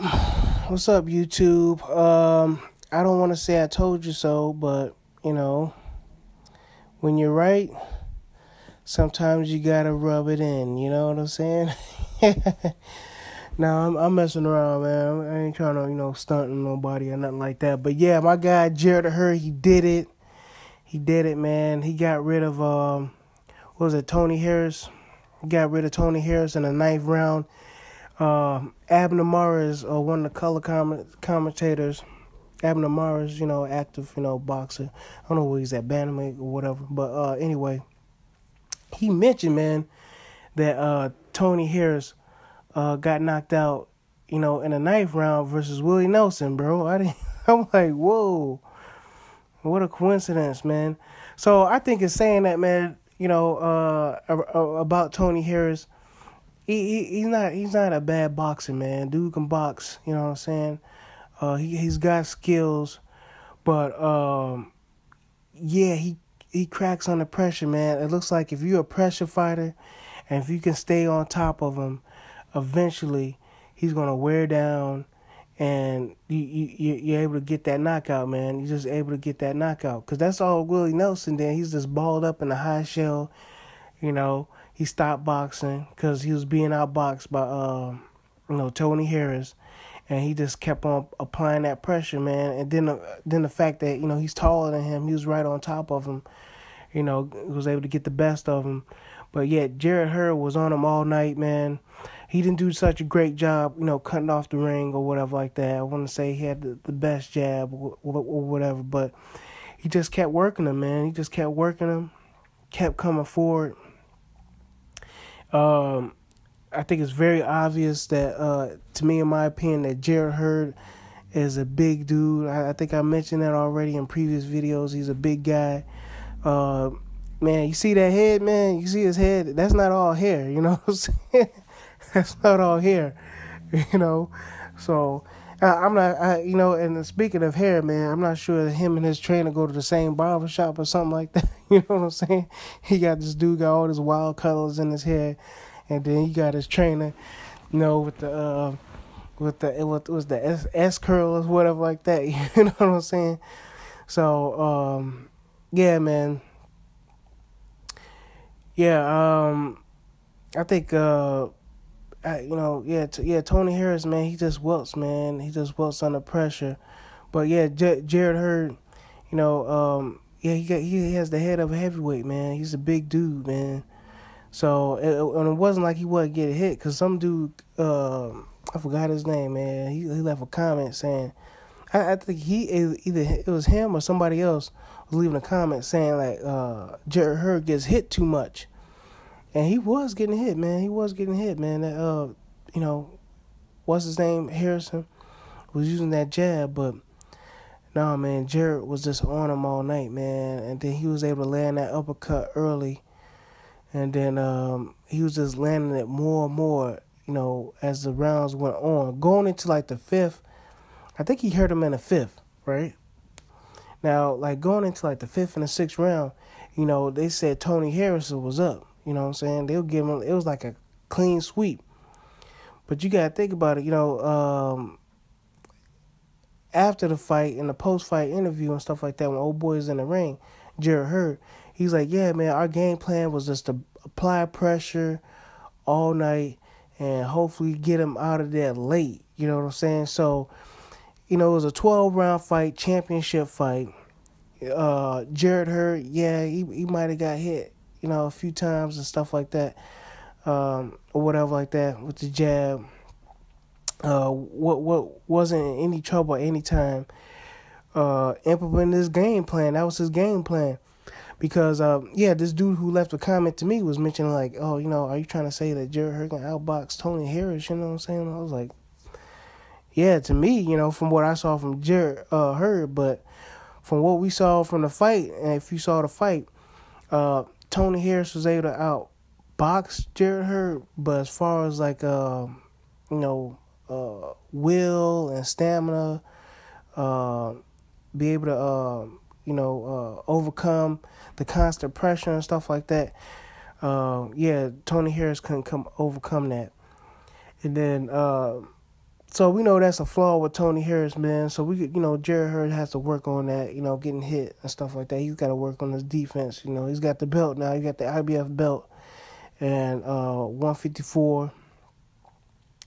up? What's up, YouTube? I don't want to say I told you so, but when you're right, sometimes you gotta rub it in. You know what I'm saying? No, I'm messing around, man. I ain't trying to, stunt on nobody or nothing like that. But yeah, my guy Jarrett Hurd, he did it. He did it, man. He got rid of what was it, Tony Harris? He got rid of Tony Harris in the ninth round. Abner Mares, one of the color commentators. Abner Mares, active, boxer. I don't know where he's at, bantamweight or whatever. But anyway, he mentioned, man, that Tony Harris got knocked out, in the ninth round versus Willie Nelson, bro. I'm like, whoa, what a coincidence, man. So I think it's saying that, man, about Tony Harris. He's not a bad boxer, man. Dude can box, you know what I'm saying? He's got skills, but yeah, he cracks under pressure, man. It looks like if you're a pressure fighter and if you can stay on top of him, eventually he's gonna wear down, and you're able to get that knockout, man. You're just able to get that knockout, because that's all Willie Nelson did. He's just balled up in the high shell, He stopped boxing because he was being outboxed by, Tony Harris, and he just kept on applying that pressure, man. And then the fact that he's taller than him, he was right on top of him, was able to get the best of him. But yet Jarrett Hurd was on him all night, man. He didn't do such a great job, cutting off the ring or whatever like that. I want to say he had the best jab or whatever, but he just kept working him, man. He just kept working him, kept coming forward. I think it's very obvious that, to me, in my opinion, that Jarrett Hurd is a big dude. I think I mentioned that already in previous videos. He's a big guy. Man, you see that head, man? You see his head? That's not all hair, you know what I'm saying? That's not all hair, So, I'm not, and speaking of hair, man, I'm not sure that him and his trainer go to the same barbershop or something like that. You know what I'm saying? This dude got all these wild colors in his hair, and then he got his trainer, with the S curls, whatever like that. You know what I'm saying? So, yeah, man. Yeah, I think, Tony Harris, man, he just wilts, man. He just wilts under pressure. But yeah, Jarrett Hurd, he has the head of a heavyweight, man. He's a big dude, man. So and it wasn't like he wasn't getting hit, because some dude, I forgot his name, man. He left a comment saying, I think either it was him or somebody else was leaving a comment saying like Jarrett Hurd gets hit too much. And he was getting hit, man. He was getting hit, man. That, what's his name? Harrison was using that jab, but no, man, Jarrett was just on him all night, man. And then he was able to land that uppercut early. And then he was just landing it more and more, as the rounds went on. Going into like the fifth, I think he hurt him in the fifth, right? Now, like going into like the fifth and the sixth round, they said Tony Harrison was up. You know what I'm saying? They'll give him, it was like a clean sweep. But you got to think about it, after the fight and the post-fight interview and stuff like that, when old boy's in the ring, Jarrett Hurd, he's like, yeah, man, our game plan was just to apply pressure all night and hopefully get him out of there late. You know what I'm saying? So, it was a 12-round fight, championship fight. Jarrett Hurd, yeah, he might have got hit, a few times and stuff like that, or whatever like that with the jab. What wasn't in any trouble at any time implementing this game plan. That was his game plan. Because, this dude who left a comment to me was mentioning like, oh, are you trying to say that Jarrett Hurd can outbox Tony Harris? You know what I'm saying? I was like, yeah, to me, from what I saw from Jarrett Hurd, but from what we saw from the fight, and if you saw the fight, Tony Harris was able to outbox Jarrett Hurd, but as far as like will and stamina, be able to overcome the constant pressure and stuff like that. Tony Harris couldn't overcome that. And then So we know that's a flaw with Tony Harris, man. So Jarrett Hurd has to work on that, getting hit and stuff like that. He's got to work on his defense. He's got the belt now. He got the IBF belt and 154.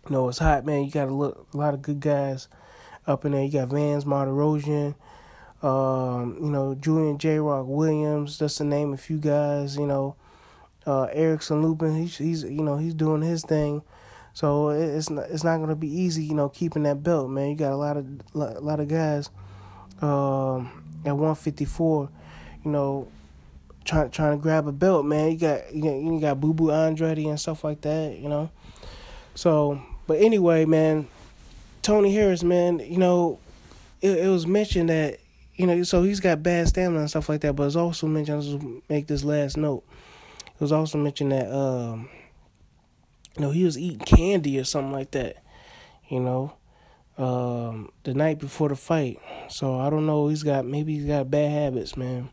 It's hot, man. You got a lot of good guys up in there. You got Vance Martirosian, Julian J. Rock Williams, just to name a few guys. Erickson Lupin, he's doing his thing. So it's not gonna be easy, keeping that belt, man. You got a lot of guys at 154, trying to grab a belt, man. You got Boo Boo Andrade and stuff like that, So, but anyway, man, Tony Harris, man, it was mentioned that so he's got bad stamina and stuff like that. But it's also mentioned. I'll just make this last note. It was also mentioned that he was eating candy or something like that, the night before the fight. So I don't know. Maybe he's got bad habits, man.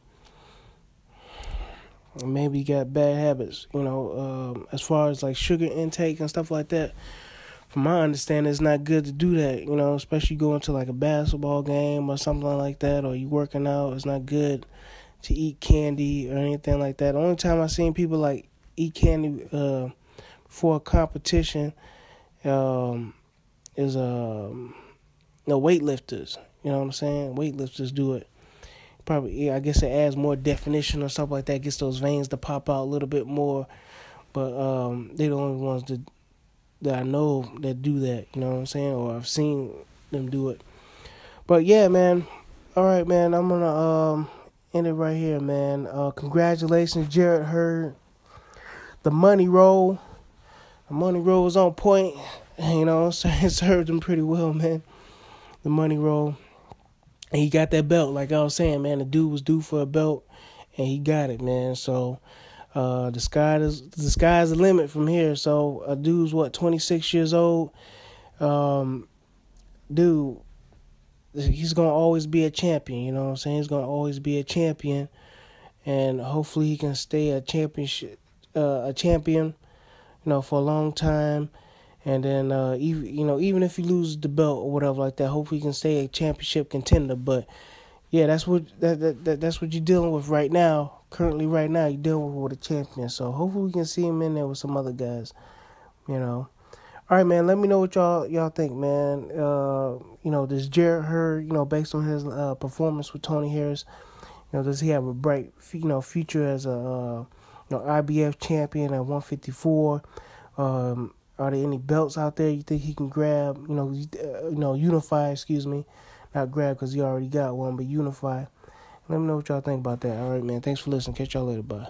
Maybe he got bad habits, as far as like sugar intake and stuff like that. From my understanding, it's not good to do that, especially going to like a basketball game or something like that, or you working out. It's not good to eat candy or anything like that. The only time I've seen people like eat candy for a competition is weightlifters. You know what I'm saying? Weightlifters do it. Probably, I guess it adds more definition or something like that. Gets those veins to pop out a little bit more. But they're the only ones that I know that do that. You know what I'm saying? Or I've seen them do it. But yeah, man. All right, man. I'm gonna end it right here, man. Congratulations, Jarrett Hurd. The money roll. The money roll was on point. So it served him pretty well, man. The money roll. And he got that belt, like I was saying, man. The dude was due for a belt, and he got it, man. So the sky's the limit from here. So a dude's 26 years old. Dude, he's gonna always be a champion. You know what I'm saying? He's gonna always be a champion, and hopefully he can stay a champion, for a long time. And then, even if he loses the belt or whatever like that, hopefully he can stay a championship contender. But yeah, that's what you're dealing with right now. Currently, right now, you're dealing with a champion. So hopefully we can see him in there with some other guys. All right, man. Let me know what y'all think, man. This Jarrett Hurd, based on his performance with Tony Harris, does he have a bright, future as a IBF champion at 154? Are there any belts out there you think he can grab? Unify, excuse me. Not grab because he already got one, but unify. Let me know what y'all think about that. All right, man. Thanks for listening. Catch y'all later. Bye.